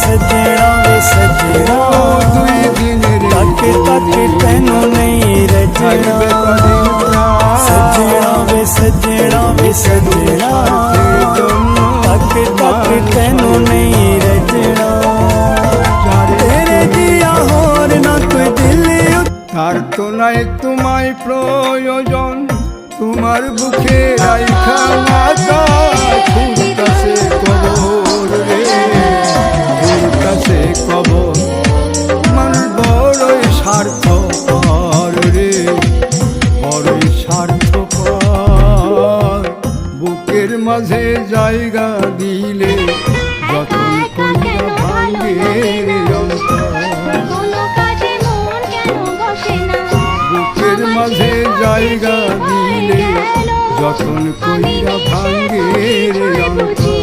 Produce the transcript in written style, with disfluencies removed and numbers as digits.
सजना वे सजना दुई दिन तक तक तेनू नहीं रजना सजना वे सजना तक तक तेनू नहीं रजना तेरे दिया होर ना कोई दिल তার তো নাই তোমায় প্রয়োজন তোমার বুকে রাইখা মাতা ফুলকাছে কবর রে ফুলকাছে কবর মানুষ বড়ই স্বার্থপর রে বড়ই স্বার্থপর বুকের মাঝে জায়গা দিলে যতন কইরা ভাঙে অন্তর বুকের মাঝে জায়গা দিলে যতন কইরা ভাঙে অন্তর